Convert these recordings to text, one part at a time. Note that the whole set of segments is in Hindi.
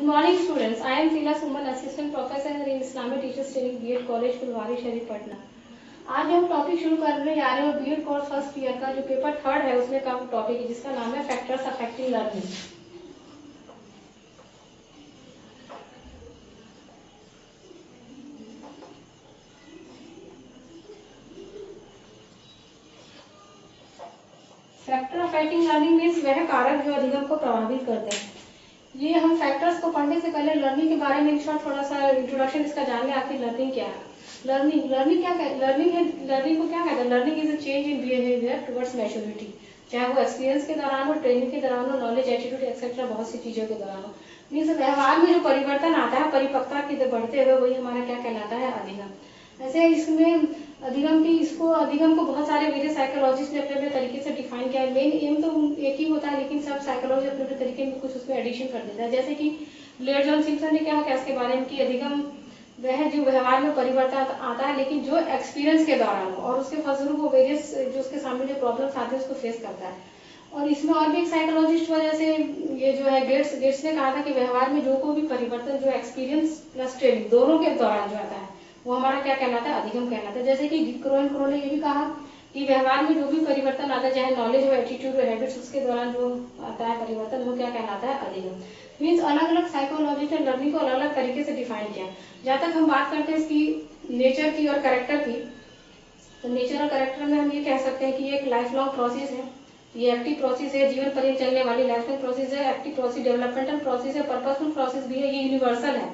morning students, I am Fila Suman, assistant professor in Islamic Teachers Training B.Ed College Phulwari Sharif Patna. आज हम टॉपिक शुरू करने जा रहे हैं B.Ed कोर्स फर्स्ट ईयर का जो पेपर 3 है उसमें का टॉपिक है जिसका नाम है factors affecting learning. Factor affecting learning means वह कारक जो अधिगम को प्रभावित करते हैं। ये हम फैक्टर्स को पढ़ने से पहले लर्निंग के बारे में थोड़ा सा इंट्रोडक्शन इसका जान लें, आखिर लर्निंग क्या है। लर्निंग क्या है? लर्निंग को क्या कहते हैं? Learning is a change in behaviour towards maturity, चाहे वो एक्सपीरियंस के दौरान हो, ट्रेनिंग के दौरान हो, नॉलेज, एटीट्यूड एक्सेट्रा बहुत सी चीजों के दौरान हो। मीन्स व्यवहार में जो परिवर्तन आता है परिपक्वता की बढ़ते हुए वही हमारा क्या कहलाता है? अधिगम। ऐसे इसमें अधिगम को बहुत सारे वेरियस साइकोलॉजिस्ट ने अपने अपने तरीके से डिफाइन किया है। मेन एम तो एक ही होता है लेकिन सब साइकोलॉजी अपने अपने तरीके में कुछ उसमें एडिशन कर देता है। जैसे कि लेड जॉन सिम्पसन ने क्या इसके बारे में कि अधिगम वह जो व्यवहार में परिवर्तन आता है लेकिन जो एक्सपीरियंस के दौरान हो और उसके फलस्वरूप वो वेरियस जो उसके सामने जो प्रॉब्लम्स आते हैं उसको फेस करता है। और इसमें और भी एक साइकोलॉजिस्ट वजह से ये जो है गेट्स ने कहा था कि व्यवहार में जो कोई भी परिवर्तन जो एक्सपीरियंस प्लस ट्रेनिंग दोनों के दौरान जो आता है वो हमारा क्या कहलाता है? अधिगम कहलाता है। जैसे कि क्रो ने ये भी कहा कि व्यवहार में जो भी परिवर्तन आता है चाहे नॉलेज हो, एटीट्यूड हो, हैबिट्स, उसके दौरान जो आता है परिवर्तन वो क्या कहलाता है? अधिगम। मीन्स अलग अलग साइकोलॉजी ने लर्निंग को अलग अलग तरीके से डिफाइन किया। जहाँ तक हम बात करते हैं इसकी नेचर की और कैरेक्टर की, तो नेचर और कैरेक्टर में हम ये कह सकते हैं कि ये एक लाइफ लॉन्ग प्रोसेस है, ये एक्टिव प्रोसेस है, जीवन पर्यंत चलने वाली लाइफ टाइम प्रोसेस है, एक्टिव प्रोसेस, डेवलपमेंटल प्रोसेस है, पर्पसफुल प्रोसेस भी है, ये यूनिवर्सल है,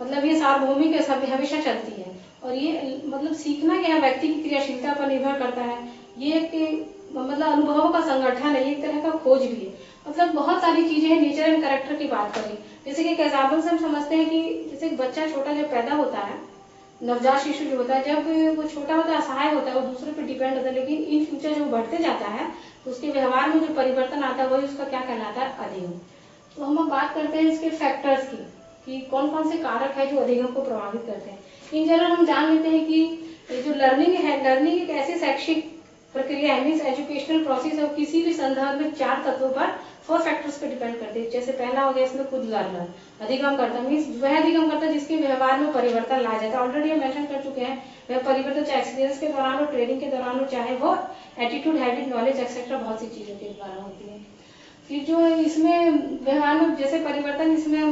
मतलब ये सार्वभौमिक हमेशा चलती है। और ये मतलब सीखना क्या है व्यक्ति की क्रियाशीलता पर निर्भर करता है। ये एक मतलब अनुभवों का संगठन है, एक तरह का खोज भी है। मतलब बहुत सारी चीजें हैं। नेचर एंड कैरेक्टर की बात करें जैसे कि एक एग्जाम्पल से हम समझते हैं कि जैसे एक बच्चा छोटा जब पैदा होता है, नवजात शिशु जो होता है, जब वो छोटा होता है असहाय होता है, वो दूसरे पर डिपेंड होता है, लेकिन इन फ्यूचर जो बढ़ते जाता है तो उसके व्यवहार में जो परिवर्तन आता है वही उसका क्या कहलाता है? अधिगम। तो हम बात करते हैं इसके फैक्टर्स की कि कौन कौन से कारक है जो अधिगम को प्रभावित करते हैं। इन जनरल हम जान लेते हैं कि जो लर्निंग है, लर्निंग एक ऐसी शैक्षिक प्रक्रिया है, मीन्स एजुकेशनल प्रोसेस है, किसी भी संदर्भ में 4 तत्वों पर 4 फैक्टर्स पे डिपेंड करते हैं। जैसे पहला हो गया इसमें खुद लर्नर अधिगम करता है, मीन्स वह अधिगम करता है जिसके व्यवहार में परिवर्तन लाया जाता है। ऑलरेडी हम मेंशन कर चुके हैं, वह परिवर्तन चाहे एक्सपीरियंस के दौरान हो, ट्रेनिंग के दौरान हो, चाहे वो एटीट्यूड, हैबिट, नॉलेज एक्सेट्रा बहुत सी चीजों के द्वारा होती है। फिर जो इसमें व्यवहार में जैसे परिवर्तन इसमें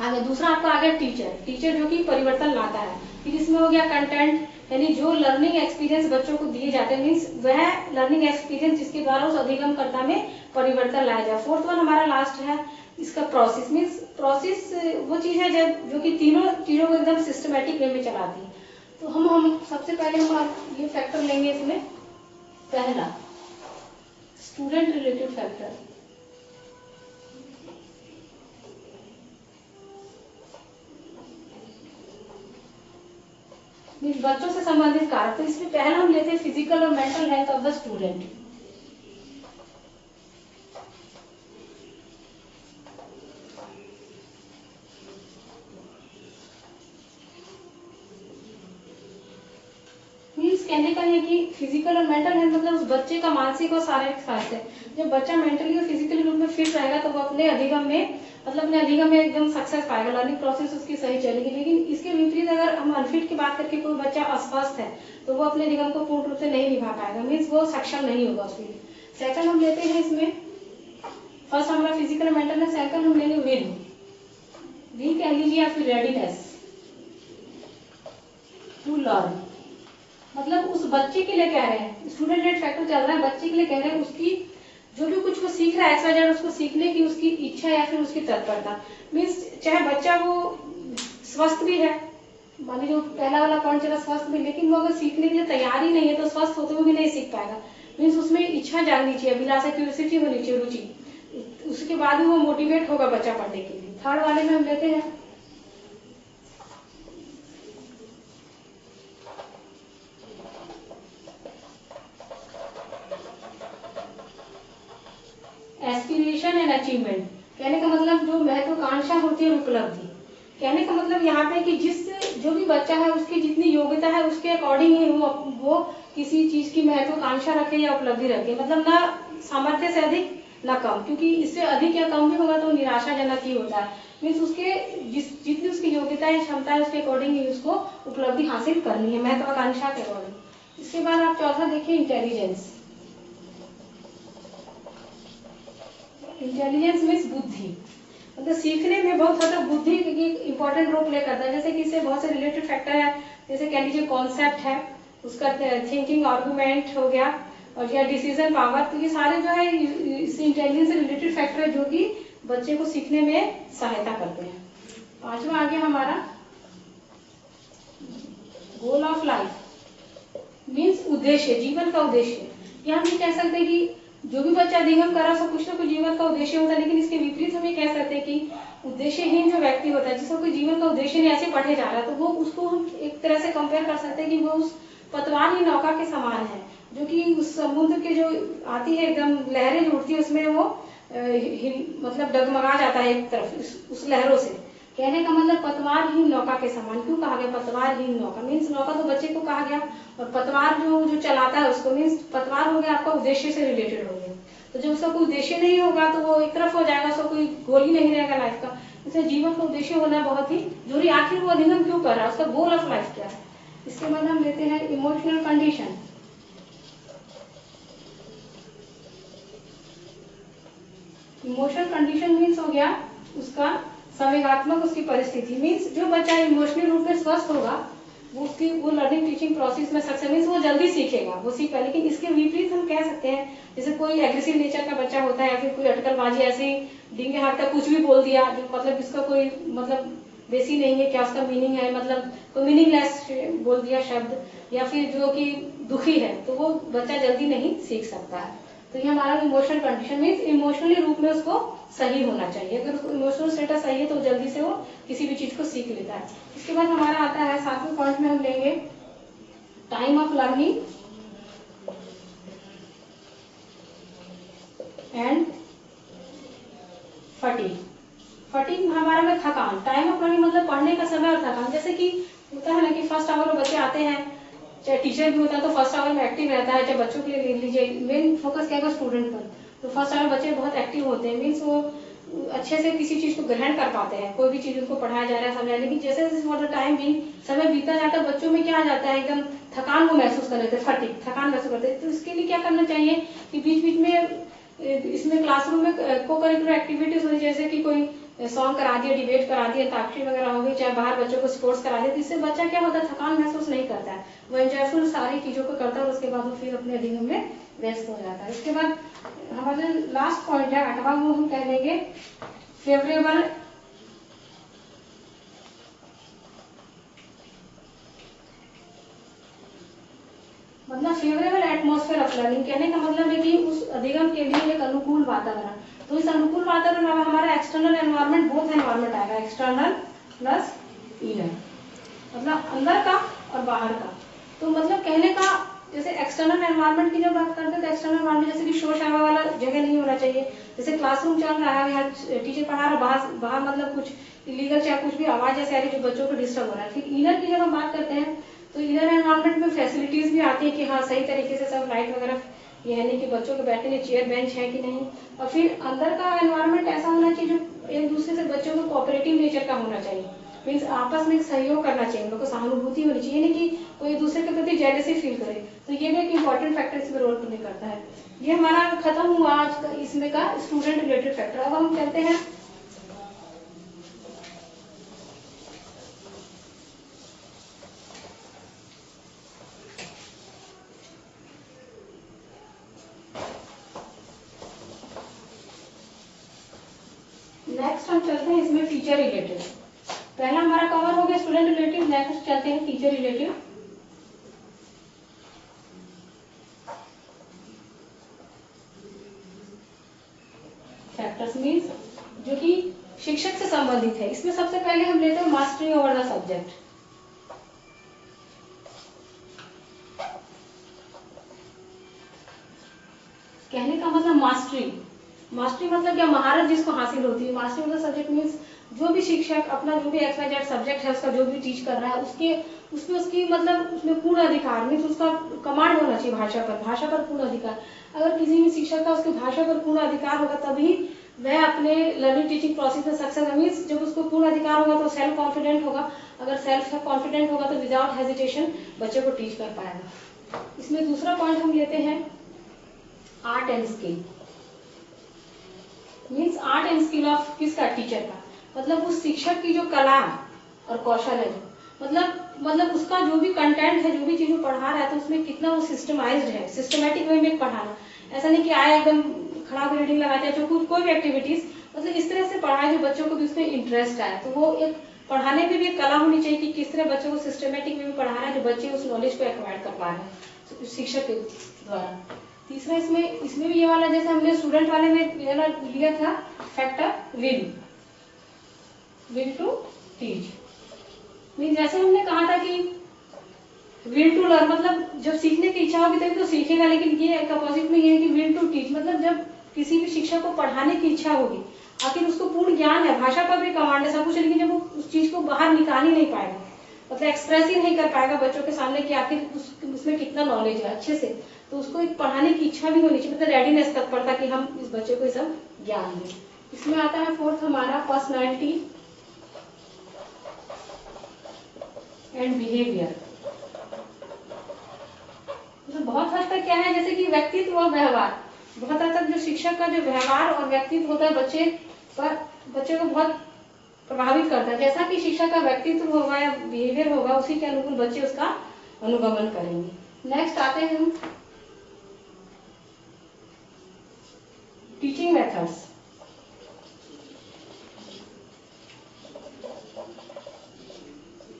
आगे दूसरा आपका आ गया टीचर जो कि परिवर्तन लाता है। फिर इसमें हो गया कंटेंट, यानी जो लर्निंग एक्सपीरियंस बच्चों को दिए जाते हैं, मीन्स वह लर्निंग एक्सपीरियंस जिसके द्वारा उस अधिगमकर्ता में परिवर्तन लाया जाए। फोर्थ वन हमारा लास्ट है इसका प्रोसेस, मीन्स प्रोसेस वो चीज है जो कि तीनों चीजों को एकदम सिस्टमेटिक वे में चलाती है। तो हम सबसे पहले हम ये फैक्टर लेंगे इसमें। पहला स्टूडेंट रिलेटेड फैक्टर, बच्चों से संबंधित कारक। तो इसमें पहला हम लेते हैं फिजिकल और mental health of the student. Means कहने का है कि फिजिकल और मेंटल हेल्थ मतलब उस बच्चे का मानसिक और शारीरिक स्वास्थ्य। जब बच्चा मेंटली और फिजिकली रूप में फिट रहेगा तो वो अपने अधिगम में एकदम सक्सेस पाएगा, लर्निंग प्रोसेस उसकी सही चलेगी। लेकिन इसके विपरीत अगर हम अनफिट की बात करके कोई बच्चा अस्वस्थ है तो वो अपने अधिगम को पूर्ण रूप से नहीं निभा पाएगा, मीन्स वो सक्षम नहीं होगा उसके लिए। सेकंड हम लेते हैं इसमें, फर्स्ट हमारा फिजिकल और मेंटल है, सेकंड हम लेंगे विल कह लीजिए या फिर रेडीनेस टू लर्न। मतलब उस बच्चे के लिए कह रहे हैं, स्टूडेंट रेट फैक्टर चल रहा है, बच्चे के लिए कह रहे हैं उसकी जो भी कुछ वो सीख रहा है एक्सवाइजेड उसको सीखने की उसकी इच्छा या फिर उसकी तत्परता। मीन्स चाहे बच्चा वो स्वस्थ भी है, मान जो पहला वाला पॉइंट चला स्वस्थ भी, लेकिन वो अगर सीखने के लिए तैयार ही नहीं है तो स्वस्थ होते हुए भी नहीं सीख पाएगा। मीन्स उसमें इच्छा जागनी चाहिए, अभिलाषा, क्यूरियोसिटी होनी चाहिए, रुचि, उसके बाद भी वो मोटिवेट होगा बच्चा पढ़ने के लिए। थर्ड वाले में हम लेते हैं एस्पिरेशन एंड अचीवमेंट। कहने का मतलब जो महत्वाकांक्षा होती है उपलब्धि। कहने का मतलब यहाँ पे कि जो भी बच्चा है उसकी जितनी योग्यता है उसके अकॉर्डिंग ही वो किसी चीज की महत्वाकांक्षा रखे या उपलब्धि रखे, मतलब ना सामर्थ्य से अधिक ना कम, क्योंकि इससे अधिक या कम भी होगा तो निराशाजनक ही होता है। मीन्स उसके जितनी उसकी योग्यता है, क्षमता है, उसके अकॉर्डिंग ही उसको उपलब्धि हासिल करनी है, महत्वाकांक्षा के अकॉर्डिंग। इसके बाद आप चौथा देखिए इंटेलिजेंस। इंटेलिजेंस मीन्स बुद्धि, मतलब सीखने में बहुत हद तक बुद्धि एक इंपॉर्टेंट रोल प्ले करता है। जैसे कि इससे बहुत से रिलेटेड फैक्टर है, जैसे कह लीजिए कॉन्सेप्ट है, उसका थिंकिंग आर्गूमेंट हो गया, और या डिसीजन पावर, तो ये सारे जो है इस इंटेलिजेंस से रिलेटेड फैक्टर है जो कि बच्चे को सीखने में सहायता करते हैं। पांचवा आ गया हमारा गोल ऑफ लाइफ, मीन्स उद्देश्य, जीवन का उद्देश्य। या हम ये कह सकते हैं कि जो भी बच्चा अधिगम कर रहा है कुछ ना कुछ जीवन का उद्देश्य होता है, लेकिन इसके विपरीत हम ये कह सकते हैं कि उद्देश्यहीन जो व्यक्ति होता है, जिसका कोई जीवन का उद्देश्य नहीं, ऐसे पढ़े जा रहा है, तो वो उसको हम एक तरह से कंपेयर कर सकते हैं कि वो उस पतवार नौका के समान है, जो कि उस समुद्र के जो आती है एकदम लहरें जो उठती है उसमें वो मतलब डगमगा जाता है एक तरफ उस लहरों से। कहने का मतलब पतवारहीन नौका के समान। क्यों कहा गया पतवारहीन नौका? मीन्स नौका तो बच्चे को कहा गया, और पतवार जो चलाता है उसको, मीन्स पतवार हो गया आपका उद्देश्य से रिलेटेड हो गया। तो जब उसका कोई उद्देश्य नहीं होगा तो वो एक तरफ हो जाएगा, उसका कोई गोल ही नहीं रहेगा लाइफ का। इसलिए जीवन का उद्देश्य होना बहुत ही जरूरी। आखिर वो अधिगम क्यों कर रहा है, उसका गोल ऑफ लाइफ क्या है। इसके बाद हम लेते हैं emotional condition. Emotional condition means हो गया उसका संवेगात्मक उसकी परिस्थिति। मीन्स जो बच्चा इमोशनल रूप में स्वस्थ होगा वो लर्निंग टीचिंग प्रोसेस में सक्सेस, मीन्स वो जल्दी सीखेगा, वो सीखेगा। लेकिन इसके विपरीत हम कह सकते हैं, जैसे कोई एग्रेसिव नेचर का बच्चा होता है, या फिर कोई अटकलबाजी ऐसे ही डींगे हाथ तक कुछ भी बोल दिया, जो मतलब इसका कोई मतलब बेसी नहीं है, क्या उसका मीनिंग है, मतलब कोई मीनिंगलेस बोल दिया शब्द, या फिर जो कि दुखी है, तो वो बच्चा जल्दी नहीं सीख सकता है। तो ये हमारा इमोशनल कंडीशन मीन्स इमोशनली रूप में उसको सही होना चाहिए। अगर उसको इमोशनल स्टेटस सही है तो जल्दी से वो किसी भी चीज को सीख लेता है। इसके बाद हमारा आता है 7वें पॉइंट में हम लेंगे time of learning and fatigue. Fatigue हमारा में थकान, टाइम ऑफ लर्निंग मतलब पढ़ने का समय और थकान। जैसे कि होता है ना कि फर्स्ट आवर में बच्चे आते हैं, चाहे टीचर भी होता है तो फर्स्ट आवर में एक्टिव रहता है, चाहे बच्चों के लिए ले लीजिए, मेन फोकस क्या है स्टूडेंट पर। तो फर्स्ट आवर बच्चे बहुत एक्टिव होते हैं, मीन्स वो अच्छे से किसी चीज को ग्रहण कर पाते हैं, कोई भी चीज उनको पढ़ाया जा रहा है समझा। लेकिन जैसे जैसे टाइम भी समय बीता जाता है, बच्चों में क्या आ जाता है, एकदम थकान वो महसूस कर लेते हैं, फटीग थकान महसूस करते हैं। तो इसके लिए क्या करना चाहिए कि बीच बीच में इसमें क्लासरूम में को करिकुलर एक्टिविटीज होती, जैसे कि कोई सॉन्ग करा दिया, डिबेट करा दिया, अंताक्षरी वगैरह हो गई, चाहे बाहर बच्चों को स्पोर्ट्स करा दिया, इससे बच्चा क्या होता है थकान महसूस नहीं करता है, वो एंजॉयफुल सारी चीजों को करता है, और उसके बाद वो फिर अपने अधिगम में व्यस्त हो जाता है। इसके बाद हमारा लास्ट पॉइंट है 8वां, वो हम कह लेंगे फेवरेबल मतलब फेवरेबल एटमॉस्फेयर ऑफ लर्निंग। कहने का मतलब है कि उस अधिगम के लिए एक अनुकूल वातावरण। तो इस अनुकूल वातावरण में हमारा एक्सटर्नल एनवायरनमेंट, बोथ एनवायरनमेंट आएगा, एक्सटर्नल प्लस इनर, मतलब अंदर का और बाहर का। तो मतलब कहने का जैसे एक्सटर्नल एनवायरनमेंट की जब बात करते हैं तो एक्सटर्नल एनवायरनमेंट जैसे कि शोर शराबा वाला जगह नहीं होना चाहिए। जैसे क्लासरूम चल रहा है, यहाँ टीचर पढ़ा रहा है, बाहर मतलब कुछ इलीगल चाहे कुछ भी आवाज ऐसे आ रही जो बच्चों को डिस्टर्ब हो रहा है। फिर इनर की जब हम बात करते हैं तो इनर एनवायरनमेंट में फैसिलिटीज भी आती है कि हाँ सही तरीके से सब लाइट वगैरह, ये है नहीं कि बच्चों के बैठने के चेयर बेंच है कि नहीं। और फिर अंदर का एनवायरनमेंट ऐसा होना चाहिए जो एक दूसरे से बच्चों को कोऑपरेटिव नेचर का होना चाहिए, मीन्स आपस में सहयोग करना चाहिए, उनको सहानुभूति होनी चाहिए, नहीं कि कोई एक दूसरे के प्रति जेलसी फील करे। तो ये भी एक इंपॉर्टेंट फैक्टर इसमें रोल प्ले करता है। ये हमारा खत्म हुआ आज का इसमें का स्टूडेंट रिलेटेड फैक्टर। अब हम चलते हैं नेक्स्ट, हम चलते हैं इसमें टीचर रिलेटेड। पहला हमारा कवर हो गया स्टूडेंट रिलेटिव, नेक्स्ट चलते हैं टीचर रिलेटिव। फैक्टर्स मीन्स जो कि शिक्षक से संबंधित है। इसमें सबसे पहले हम लेते हैं मास्टरी ओवर द सब्जेक्ट। कहने का मतलब मास्टरी, मास्टरी मतलब क्या, महारत जिसको हासिल होती है। मास्टरी मतलब सब्जेक्ट मीन्स जो भी शिक्षक अपना जो भी XYZ सब्जेक्ट है उसका जो भी टीच कर रहा है उसमें उसकी मतलब उसमें पूर्ण अधिकार, मीन्स उसका कमांड होना चाहिए भाषा पर पूर्ण अधिकार। अगर किसी भी शिक्षक का उसकी भाषा पर पूर्ण अधिकार होगा तभी वह अपने लर्निंग टीचिंग प्रोसेस में सक्सेस मीन्स जब उसको पूर्ण अधिकार होगा तो सेल्फ कॉन्फिडेंट होगा, अगर सेल्फ कॉन्फिडेंट होगा तो विदाउट हेजिटेशन बच्चे को टीच कर पाएगा। इसमें दूसरा पॉइंट हम लेते हैं art and skill. Means art and skill of किसका, टीचर का, मतलब उस शिक्षक की जो कला और कौशल है, मतलब उसका जो भी कंटेंट है, जो भी चीज वो पढ़ा रहा है तो उसमें कितना वो सिस्टमाइज्ड है, सिस्टमेटिक वे में पढ़ाना। ऐसा नहीं कि आया एकदम खड़ा होकर रीडिंग लगाते हैं, जो कोई भी एक्टिविटीज मतलब इस तरह से पढ़ाए जो बच्चों को भी उसमें इंटरेस्ट आए। तो वो एक पढ़ाने में भी एक कला होनी चाहिए कि किस तरह बच्चों को सिस्टमेटिक वे में पढ़ा रहा है जो बच्चे उस नॉलेज को एक्वायर कर पा रहे हैं शिक्षक के द्वारा। तीसरा इसमें भी ये वाला जैसे हमने स्टूडेंट वाले में लिया था factor will to teach. Mean जैसे हमने कहा था कि विल टू लर्न मतलब जब सीखने की इच्छा होगी तभी तो सीखेगा, लेकिन ये एक अपोजिट में ये है कि विल टू टीच मतलब जब किसी भी शिक्षक को पढ़ाने की इच्छा होगी, आखिर उसको पूर्ण ज्ञान है, भाषा का भी कमांड है, सब कुछ, लेकिन जब वो उस चीज को बाहर निकाल ही नहीं पाएगा, मतलब एक्सप्रेस ही नहीं कर पाएगा बच्चों के सामने कि आखिर उसमें कितना नॉलेज है अच्छे से, तो उसको एक पढ़ाने की इच्छा भी होनी चाहिए, मतलब रेडीनेस तत्परता कि हम इस बच्चे को सब ज्ञान दें। इसमें आता है फोर्थ हमारा पर्सनैलिटी एंड बिहेवियर। मतलब बहुत हद तक क्या है, जैसे कि व्यक्तित्व और व्यवहार, बहुत हद तक जो शिक्षक का जो व्यवहार और व्यक्तित्व होता है बच्चे को बहुत प्रभावित करता है। जैसा कि शिक्षक का व्यक्तित्व होगा या बिहेवियर होगा उसी के अनुकूल बच्चे उसका अनुगमन करेंगे। नेक्स्ट आते हैं हम टीचिंग मेथड्स।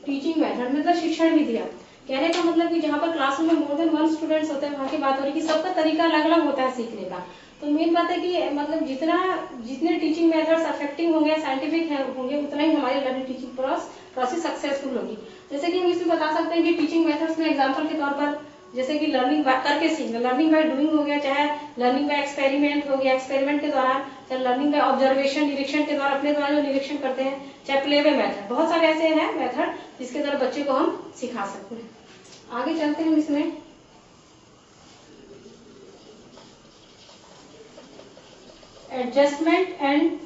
टीचिंग मेथड मतलब शिक्षण विधियां। कहने का मतलब कि जहाँ पर क्लासरूम में मोर देन 1 स्टूडेंट्स होते हैं वहाँ की बात हो रही है कि सबका तरीका अलग अलग होता है सीखने का। तो मेन बात है कि मतलब जितने टीचिंग मेथड्स अफेक्टिंग होंगे, साइंटिफिक होंगे, उतना ही हमारी लर्निंग टीचिंग प्रोसेस सक्सेसफुल होगी। जैसे कि हम इसमें बता सकते हैं कि टीचिंग मेथड्स में एग्जाम्पल के तौर पर जैसे कि लर्निंग करके सीखना, लर्निंग बाय डूइंग हो गया, चाहे लर्निंग बाय एक्सपेरिमेंट हो गया, एक्सपेरिमेंट के दौरान, चाहे लर्निंग बाय ऑब्जर्वेशन निरीक्षण के द्वारा अपने द्वारा जो निरीक्षण करते हैं, चाहे प्ले वे मेथड, बहुत सारे ऐसे हैं मेथड जिसके द्वारा बच्चे को हम सिखा सकते हैं। आगे चलते हैं इसमें एडजस्टमेंट एंड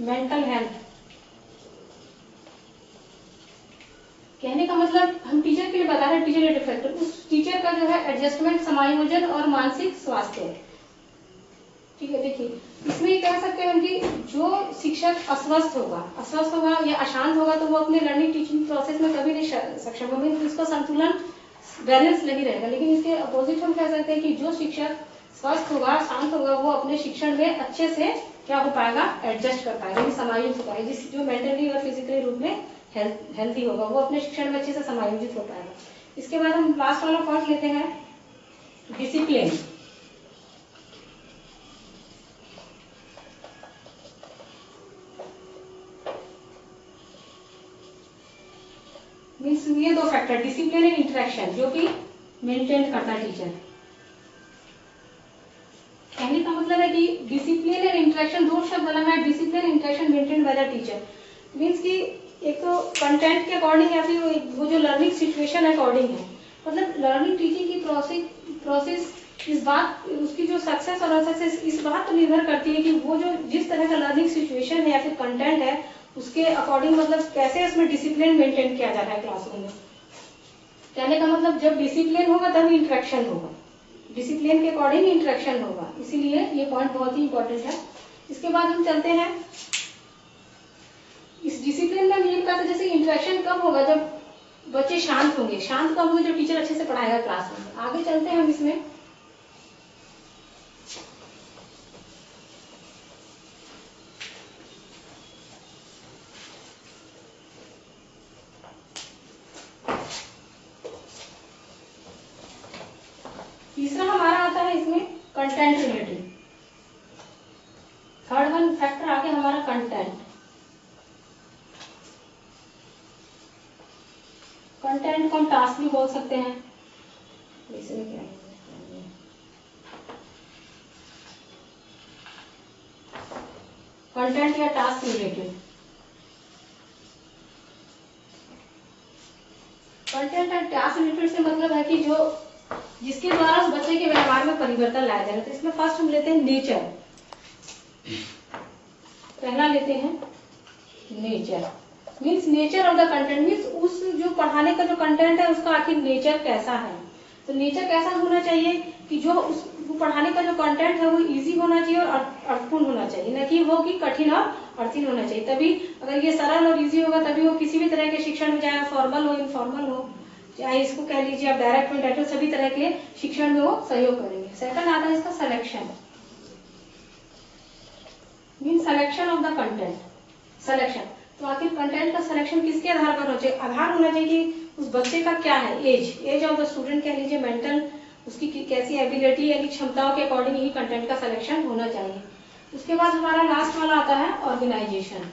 मेंटल हेल्थ। कहने का मतलब हम टीचर के लिए बता रहे हैं, टीचर एड फैक्टर, उस टीचर का जो है एडजस्टमेंट, समायोजन और मानसिक स्वास्थ्य। ठीक है, देखिए इसमें कह सकते हैं कि जो शिक्षक अस्वस्थ होगा या अशांत होगा तो वो अपने लर्निंग टीचिंग प्रोसेस में कभी नहीं सक्षम होगा, उसका संतुलन बैलेंस नहीं रहेगा। लेकिन इसके अपोजिट हम कह सकते हैं कि जो शिक्षक स्वस्थ होगा, शांत होगा, वो अपने शिक्षण में अच्छे से क्या हो पाएगा, एडजस्ट कर पाएगा, समायोजित हो पाएगा। जो मेंटली और फिजिकली रूप में हेल्थी होगा वो अपने शिक्षण में अच्छे से समायोजित हो पाएगा। इसके बाद हम लास्ट वाला पॉइंट लेते हैं डिसिप्लिन। मीन्स ये दो फैक्टर डिसिप्लिन एंड इंटरेक्शन जो कि मेंटेन करता है टीचर। कहने का मतलब है कि डिसिप्लिन एंड इंटरेक्शन दो शब्द बना है, discipline interaction maintain by the teacher. Means कि एक तो कंटेंट के अकॉर्डिंग या फिर वो जो लर्निंग सिचुएशन अकॉर्डिंग है, मतलब लर्निंग टीचिंग की प्रोसेस इस बात उसकी जो सक्सेस और अनसक्सेस इस बात पर निर्भर करती है कि वो जो जिस तरह का लर्निंग सिचुएशन है या फिर कंटेंट है उसके अकॉर्डिंग मतलब कैसे उसमें डिसिप्लिन मेंटेन किया जा रहा है क्लासरूम में। कहने का मतलब जब डिसिप्लिन होगा तभी इंटरेक्शन होगा, डिसिप्लिन के अकॉर्डिंग इंटरेक्शन होगा, इसीलिए ये पॉइंट बहुत ही इंपॉर्टेंट है। इसके बाद हम चलते हैं इस डिसिप्लिन का मेन बात है जैसे इंटरेक्शन कब होगा, जब बच्चे शांत होंगे, शांत कब होंगे, जब टीचर अच्छे से पढ़ाएगा क्लासरूम में। आगे चलते हैं हम इसमें तीसरा हमारा आता है इसमें content related. Third one factor आगे हमारा कंटेंट। कंटेंट को हम टास्क भी बोल सकते हैं। इसमें क्या है कंटेंट या task related. Content and task related से मतलब है कि जो जिसके द्वारा उस बच्चे के व्यवहार में परिवर्तन लाया जा रहा है। तो इसमें फर्स्ट हम लेते हैं नेचर, पहला लेते हैं nature, means nature of the content, means उस जो पढ़ाने का जो कंटेंट है उसका आखिर नेचर कैसा है। तो नेचर कैसा होना चाहिए कि जो उस पढ़ाने का जो कंटेंट है वो इजी होना चाहिए और अर्थपूर्ण होना चाहिए, न कि वो कि कठिन और अर्थिन होना चाहिए। तभी अगर ये सरल और इजी होगा तभी वो किसी भी तरह के शिक्षण में, चाहे फॉर्मल हो इनफॉर्मल हो, चाहे इसको कह लीजिए आप डायरेक्ट में डायरेक्ट, सभी तरह के शिक्षण में वो सहयोग करेंगे। सेकंड आता है इसका selection, mean selection of the content, selection. तो आखिर कंटेंट का सिलेक्शन किसके आधार पर होना चाहिए? आधार होना चाहिए कि उस बच्चे का क्या है, एज ऑफ द स्टूडेंट कह लीजिए, मेंटल उसकी कैसी एबिलिटी यानी क्षमताओं के अकॉर्डिंग ही कंटेंट का सिलेक्शन होना चाहिए। उसके बाद हमारा लास्ट वाला आता है ऑर्गेनाइजेशन,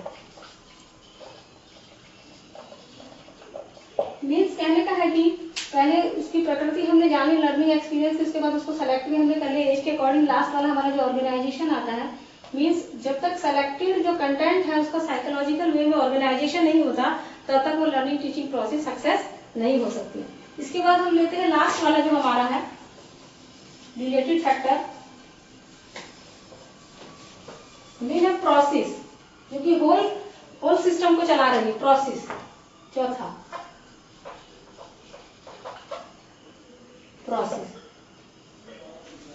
मीन्स कहने का है कि पहले उसकी प्रकृति हमने जानी, लर्निंग एक्सपीरियंस, उसके बाद उसको सेलेक्ट भी हमने कर लिया एज के अकॉर्डिंग। लास्ट वाला हमारा जो ऑर्गेनाइजेशन आता है, मीन्स जब तक सेलेक्टेड जो कंटेंट है उसका साइकोलॉजिकल वे में ऑर्गेनाइजेशन नहीं होता तब तक वो लर्निंग टीचिंग प्रोसेस सक्सेस नहीं हो सकती। इसके बाद हम लेते हैं लास्ट वाला जो हमारा है रिलेटेड फैक्टर, मेन है प्रोसेस, जो कि होल सिस्टम को चला रही है, प्रोसेस। चौथा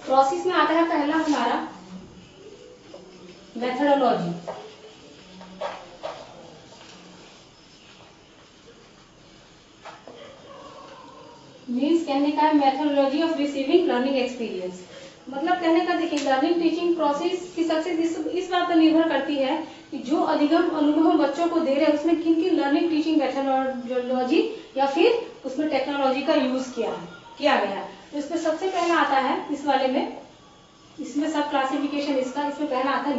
प्रोसेस में आता है पहला हमारा मेथोडोलॉजी, मीन्स कहने का है methodology of receiving learning experience. मतलब कहने का देखिए लर्निंग टीचिंग प्रोसेस की सक्सेस इस बात पर निर्भर करती है कि जो अधिगम अनुभव हम बच्चों को दे रहे हैं उसमें किन किन लर्निंग टीचिंग मेथोडोलॉजी या फिर उसमें टेक्नोलॉजी का यूज किया गया है। तो इसमें सबसे पहला आता है इस वाले में, इसमें सब क्लासिफिकेशन इसका, इसमें पहला आता है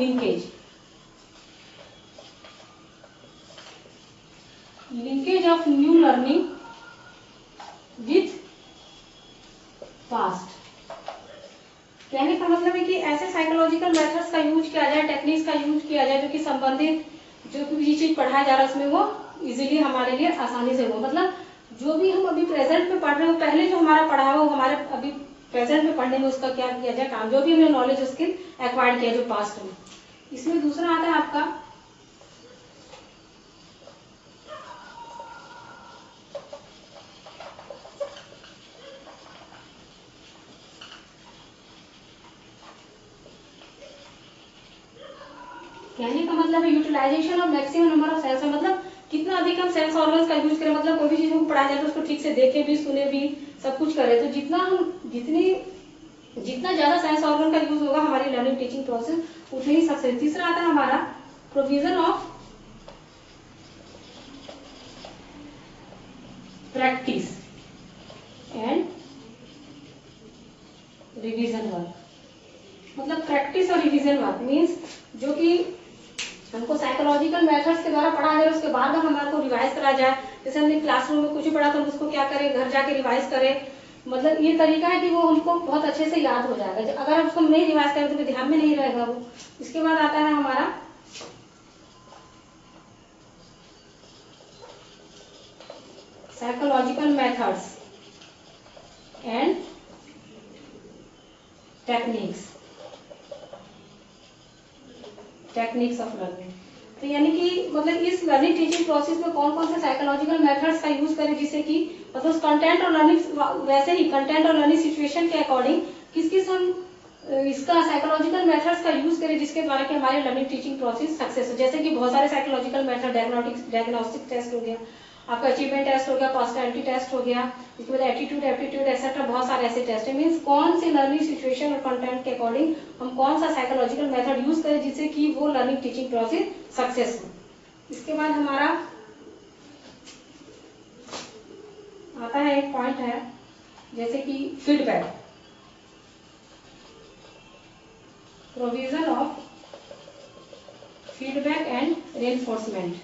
linkage of new learning with past. कहने का मतलब है कि ऐसे साइकोलॉजिकल मेथड्स का यूज किया जाए, टेक्निक्स का यूज किया जाए जो कि संबंधित जो भी चीज पढ़ाया जा रहा है उसमें वो इजीली हमारे लिए आसानी से हो। मतलब जो भी हम अभी प्रेजेंट में पढ़ रहे हो, पहले जो हमारा पढ़ा हो हमारे अभी प्रेजेंट में पढ़ने में उसका क्या किया जाए काम, जो भी हमने नॉलेज स्किल एक्वायर्ड किया जो पास्ट में। इसमें दूसरा आता है आपका कहने का मतलब है utilisation of maximum number of sense, मतलब कितना अधिक हम सेंस ऑर्गन्स का यूज करें। मतलब कोई भी चीज को पढ़ाया जाए तो उसको ठीक से देखे भी, सुने भी, सब कुछ करें। तो जितना ज्यादा साइंस ऑर्गन का यूज होगा हमारी लर्निंग टीचिंग प्रोसेस उतनी ही सक्सेस। तीसरा आता है हमारा provision of practice and revision work. मतलब प्रैक्टिस और रिवीजन वर्क मीन्स जो कि हमको साइकोलॉजिकल मेथड्स के द्वारा पढ़ा जाए उसके बाद हमारे को रिवाइज करा जाए। जैसे हमने क्लासरूम में कुछ ही पढ़ा तो हम उसको क्या करें, घर जाके रिवाइज करें। मतलब ये तरीका है कि वो हमको बहुत अच्छे से याद हो जाएगा। अगर उसको नहीं रिवाइज करें तो ध्यान में नहीं रहेगा वो। इसके बाद आता है हमारा psychological methods and techniques of learning. तो यानी कि मतलब इस लर्निंग टीचिंग प्रोसेस में कौन कौन से साइकोलॉजिकल मेथड्स का यूज करें जिससे कि मतलब उस कंटेंट और लर्निंग वैसे ही कंटेंट और लर्निंग सिचुएशन के अकॉर्डिंग किस किस हम इसका साइकोलॉजिकल मेथड्स का यूज करें जिसके द्वारा कि हमारी लर्निंग टीचिंग प्रोसेस सक्सेस हो। जैसे कि बहुत सारे साइकोलॉजिकल मेथड, डायग्नोस्टिक टेस्ट हो गया, आपका अचीवमेंट टेस्ट हो गया, पर्सनैलिटी टेस्ट हो गया, इसके बाद एटीट्यूड, एप्टीट्यूड एक्सेट्रा, बहुत सारे ऐसे टेस्ट है। मीन्स कौन सी लर्निंग सिचुएशन और कंटेंट के अकॉर्डिंग हम कौन सा साइकोलॉजिकल मेथड यूज करें जिससे कि वो लर्निंग टीचिंग प्रोसेस सक्सेस हो। इसके बाद हमारा आता है एक पॉइंट है जैसे कि feedback, provision of feedback and reinforcement.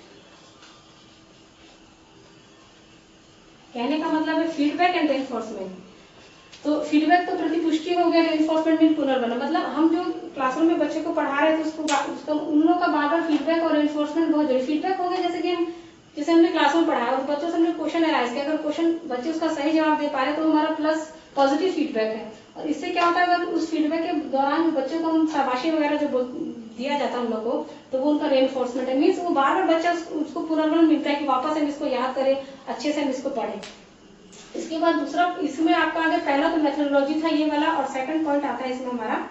कहने का मतलब है फीडबैक एंड रेनफोर्समेंट। तो फीडबैक तो प्रतिपुष्टि हो गया, रेनफोर्समेंट मीन पुनर्बना। मतलब हम जो क्लासरूम में बच्चे को पढ़ा रहे थे उसको उन लोगों का बार बार फीडबैक और रेनफोर्समेंट बहुत जरूरी। फीडबैक हो गया जैसे हमने क्लास में पढ़ाया और बच्चों से हमने क्वेश्चन एनालाइज किया, अगर क्वेश्चन बच्चे उसका सही जवाब दे पा रहे तो हमारा प्लस पॉजिटिव फीडबैक है। और इससे क्या होता है, अगर उस फीडबैक के दौरान बच्चों को हम शाबाशी वगैरह जो दिया जाता है हम लोग को, तो वो उनका रेनफोर्समेंट है, मीन्स वो बार बार बच्चा उसको पुनर्बल मिलता है कि वापस हम इसको याद करें, अच्छे से हम इसको पढ़ें। इसके बाद दूसरा इसमें आपका आगे पहला तो मेथोडोलॉजी था ये वाला, और सेकंड पॉइंट आता है इसमें हमारा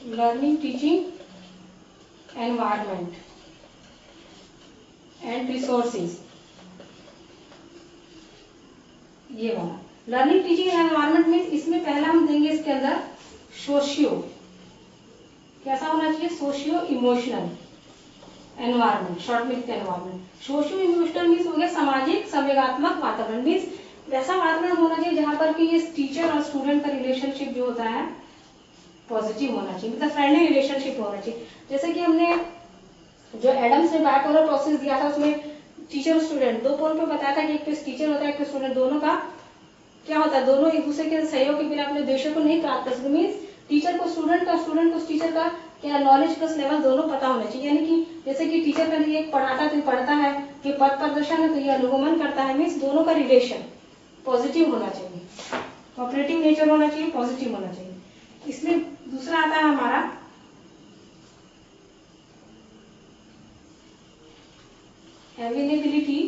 learning teaching environment and resources. ये वाला लर्निंग टीचिंग एनवायरमेंट में इसमें पहला हम देंगे इसके अंदर सोशियो, कैसा होना चाहिए, सोशियो इमोशनल एनवायरमेंट, शॉर्ट में लिखते हैं एनवायरमेंट। सोशियो इमोशनल मीन्स हो गया सामाजिक संवेगात्मक वातावरण, मीन्स वैसा वातावरण होना चाहिए जहां पर कि ये टीचर और स्टूडेंट का रिलेशनशिप जो होता है पॉजिटिव होना चाहिए, मतलब फ्रेंडली रिलेशनशिप होना चाहिए। जैसे कि हमने जो एडम्स ने बायपोलर प्रोसेस दिया था उसमें टीचर और स्टूडेंट 2 पोल पे बताया था कि एक तो टीचर होता है एक तो स्टूडेंट, दोनों का क्या होता है, दोनों एक दूसरे के सहयोग के बिना अपने उद्देश्य को नहीं प्राप्त कर सकते। मीन्स टीचर को स्टूडेंट का, स्टूडेंट को टीचर का क्या नॉलेज प्लस लेवल दोनों पता होना चाहिए। यानी कि जैसे कि टीचर का ये पढ़ाता तो पढ़ता है, ये पथ प्रदर्शन है तो ये अनुगमन करता है, मीन्स दोनों का रिलेशन पॉजिटिव होना चाहिए, कोऑपरेटिव नेचर होना चाहिए, पॉजिटिव होना चाहिए। इसमें दूसरा आता है हमारा availability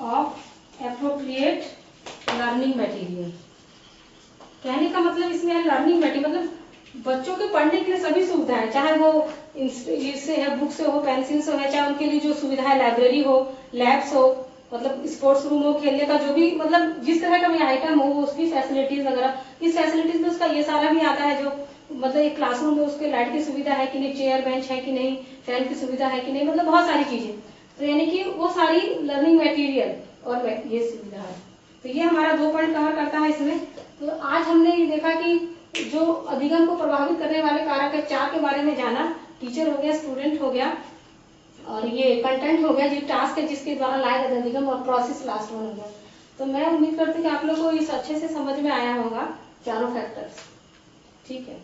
of appropriate learning material. कहने का मतलब इसमें है लर्निंग मटेरियल मतलब बच्चों के पढ़ने के लिए सभी सुविधाएं, चाहे वो इससे है, बुक से हो, पेंसिल से है, चाहे उनके लिए जो सुविधा है लाइब्रेरी हो, लैब्स हो, मतलब स्पोर्ट्स रूम हो, खेलने का जो भी मतलब जिस तरह का भी आइटम हो उसकी फैसिलिटीज वगैरह, इस फैसिलिटीज में उसका ये सारा भी आता है जो मतलब एक क्लासरूम में उसके लाइट की सुविधा है कि नहीं, चेयर बेंच है कि नहीं, फैन की सुविधा है कि नहीं, मतलब बहुत सारी चीजें, तो यानी कि वो सारी लर्निंग मटेरियल और ये सुविधा है। तो ये हमारा 2 पॉइंट कवर करता है इसमें। तो आज हमने ये देखा कि जो अधिगम को प्रभावित करने वाले कारक है 4 के बारे में जाना, टीचर हो गया, स्टूडेंट हो गया, और ये कंटेंट हो गया, जो टास्क है जिसके द्वारा लाया जाता है अधिगम, और प्रोसेस लास्ट वन हो गया। तो मैं उम्मीद करती हूँ कि आप लोग को इस अच्छे से समझ में आया होगा चारों फैक्टर्स। ठीक है।